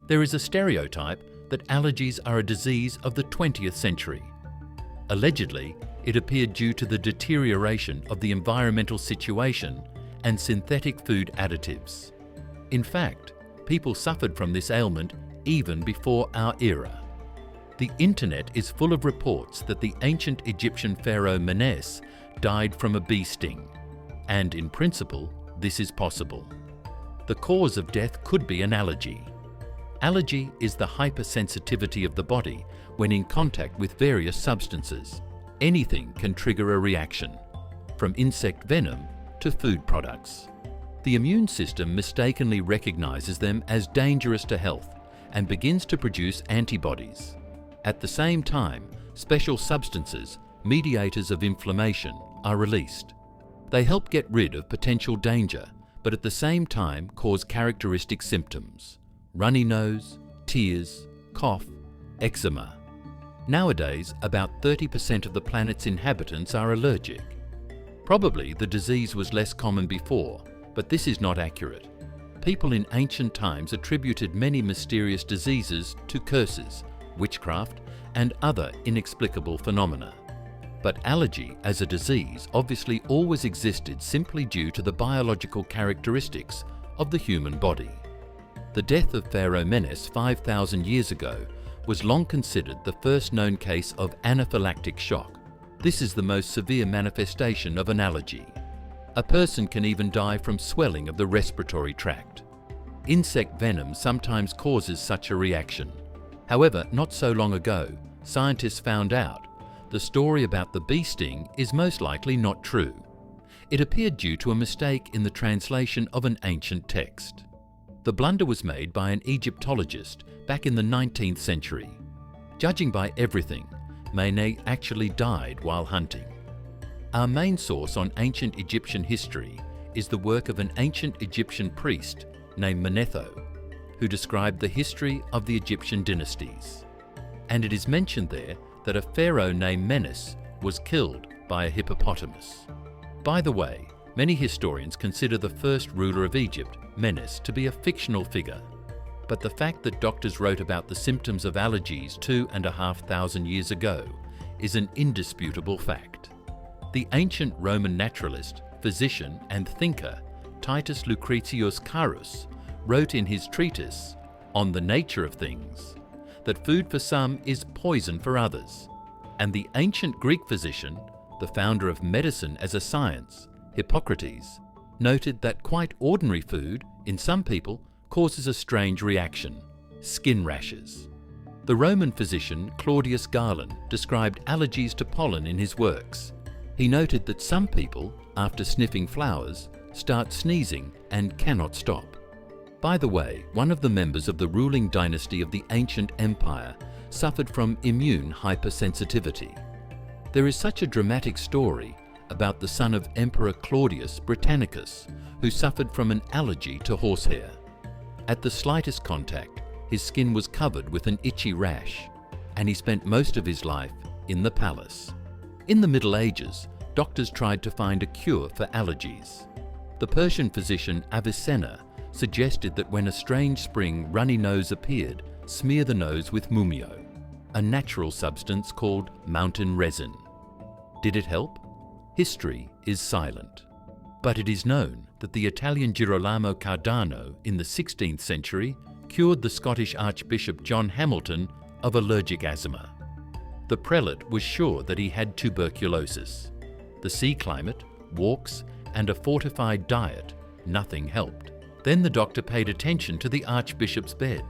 There is a stereotype that allergies are a disease of the 20th century. Allegedly, it appeared due to the deterioration of the environmental situation and synthetic food additives. In fact, people suffered from this ailment even before our era. The internet is full of reports that the ancient Egyptian pharaoh Menes died from a bee sting, and in principle, this is possible. The cause of death could be an allergy. Allergy is the hypersensitivity of the body when in contact with various substances. Anything can trigger a reaction, from insect venom to food products. The immune system mistakenly recognizes them as dangerous to health and begins to produce antibodies. At the same time, special substances, mediators of inflammation, are released. They help get rid of potential danger, but at the same time cause characteristic symptoms: runny nose, tears, cough, eczema. Nowadays, about 30% of the planet's inhabitants are allergic. Probably the disease was less common before, but this is not accurate. People in ancient times attributed many mysterious diseases to curses, witchcraft, and other inexplicable phenomena. But allergy as a disease obviously always existed simply due to the biological characteristics of the human body. The death of Pharaoh Menes 5,000 years ago was long considered the first known case of anaphylactic shock. This is the most severe manifestation of an allergy. A person can even die from swelling of the respiratory tract. Insect venom sometimes causes such a reaction. However, not so long ago, scientists found out the story about the bee sting is most likely not true. It appeared due to a mistake in the translation of an ancient text. The blunder was made by an Egyptologist back in the 19th century. Judging by everything, Menes actually died while hunting. Our main source on ancient Egyptian history is the work of an ancient Egyptian priest named Manetho, who described the history of the Egyptian dynasties. And it is mentioned there that a pharaoh named Menes was killed by a hippopotamus. By the way, many historians consider the first ruler of Egypt, Menes, to be a fictional figure. But the fact that doctors wrote about the symptoms of allergies 2,500 years ago is an indisputable fact. The ancient Roman naturalist, physician, and thinker Titus Lucretius Carus wrote in his treatise On the Nature of Things that food for some is poison for others. And the ancient Greek physician, the founder of medicine as a science, Hippocrates, noted that quite ordinary food, in some people, causes a strange reaction: skin rashes. The Roman physician Claudius Galen described allergies to pollen in his works. He noted that some people, after sniffing flowers, start sneezing and cannot stop. By the way, one of the members of the ruling dynasty of the ancient empire suffered from immune hypersensitivity. There is such a dramatic story about the son of Emperor Claudius Britannicus, who suffered from an allergy to horsehair. At the slightest contact, his skin was covered with an itchy rash, and he spent most of his life in the palace. In the Middle Ages, doctors tried to find a cure for allergies. The Persian physician Avicenna suggested that when a strange spring runny nose appeared, smear the nose with mumio, a natural substance called mountain resin. Did it help? History is silent. But it is known that the Italian Girolamo Cardano in the 16th century cured the Scottish Archbishop John Hamilton of allergic asthma. The prelate was sure that he had tuberculosis. The sea climate, walks, and a fortified diet, nothing helped. Then the doctor paid attention to the Archbishop's bed.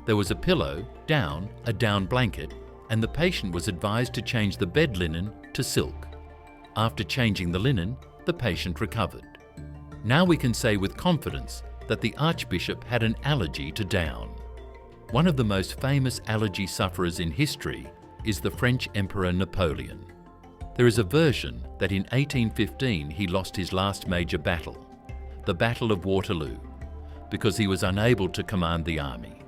There was a pillow, a down blanket, and the patient was advised to change the bed linen to silk. After changing the linen, the patient recovered. Now we can say with confidence that the Archbishop had an allergy to down. One of the most famous allergy sufferers in history is the French Emperor Napoleon. There is a version that in 1815 he lost his last major battle, the Battle of Waterloo, because he was unable to command the army.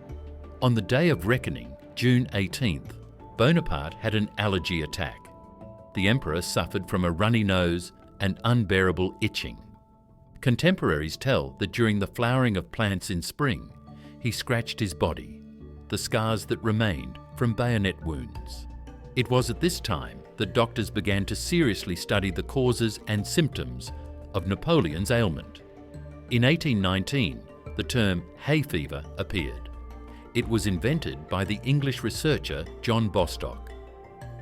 On the day of reckoning, June 18th, Bonaparte had an allergy attack. The emperor suffered from a runny nose and unbearable itching. Contemporaries tell that during the flowering of plants in spring, he scratched his body, the scars that remained from bayonet wounds. It was at this time that doctors began to seriously study the causes and symptoms of Napoleon's ailment. In 1819, the term hay fever appeared. It was invented by the English researcher John Bostock.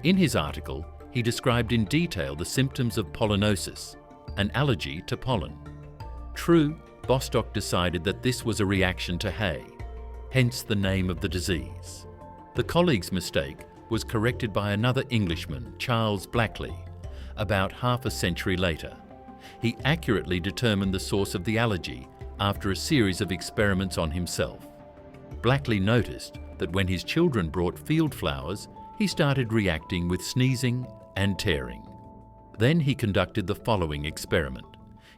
In his article, he described in detail the symptoms of pollinosis, an allergy to pollen. True, Bostock decided that this was a reaction to hay, hence the name of the disease. The colleague's mistake was corrected by another Englishman, Charles Blackley, about half a century later. He accurately determined the source of the allergy after a series of experiments on himself. Blackley noticed that when his children brought field flowers, he started reacting with sneezing and tearing. Then he conducted the following experiment.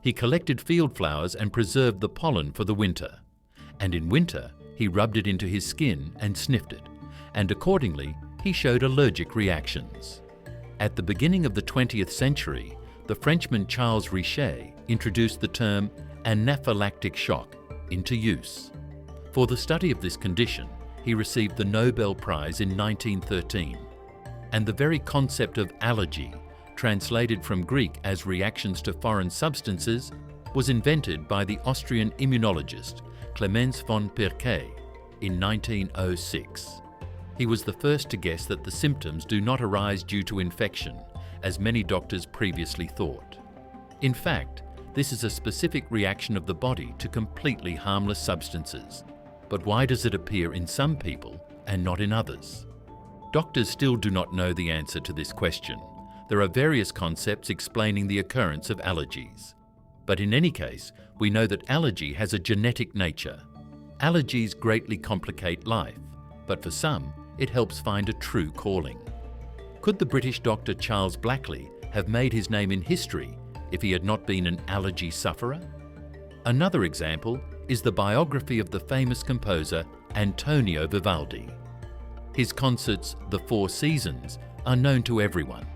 He collected field flowers and preserved the pollen for the winter. And in winter, he rubbed it into his skin and sniffed it, and accordingly, he showed allergic reactions. At the beginning of the 20th century, the Frenchman Charles Richet introduced the term anaphylactic shock into use. For the study of this condition, he received the Nobel Prize in 1913. And the very concept of allergy, translated from Greek as reactions to foreign substances, was invented by the Austrian immunologist Clemens von Pirquet in 1906. He was the first to guess that the symptoms do not arise due to infection, as many doctors previously thought. In fact, this is a specific reaction of the body to completely harmless substances. But why does it appear in some people and not in others? Doctors still do not know the answer to this question. There are various concepts explaining the occurrence of allergies. But in any case, we know that allergy has a genetic nature. Allergies greatly complicate life, but for some, it helps find a true calling. Could the British doctor Charles Blackley have made his name in history if he had not been an allergy sufferer? Another example is the biography of the famous composer Antonio Vivaldi. His concerts, The Four Seasons, are known to everyone.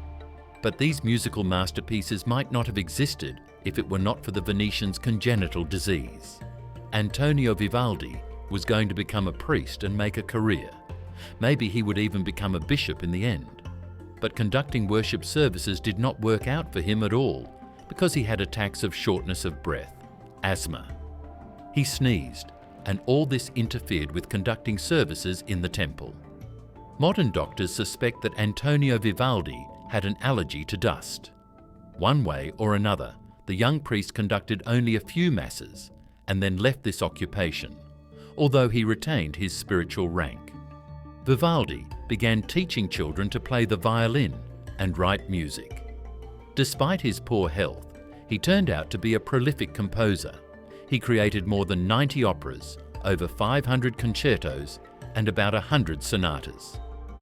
But these musical masterpieces might not have existed if it were not for the Venetians' congenital disease. Antonio Vivaldi was going to become a priest and make a career. Maybe he would even become a bishop in the end. But conducting worship services did not work out for him at all because he had attacks of shortness of breath, asthma. He sneezed, and all this interfered with conducting services in the temple. Modern doctors suspect that Antonio Vivaldi had an allergy to dust. One way or another, the young priest conducted only a few masses and then left this occupation, although he retained his spiritual rank. Vivaldi began teaching children to play the violin and write music. Despite his poor health, he turned out to be a prolific composer. He created more than 90 operas, over 500 concertos, and about 100 sonatas.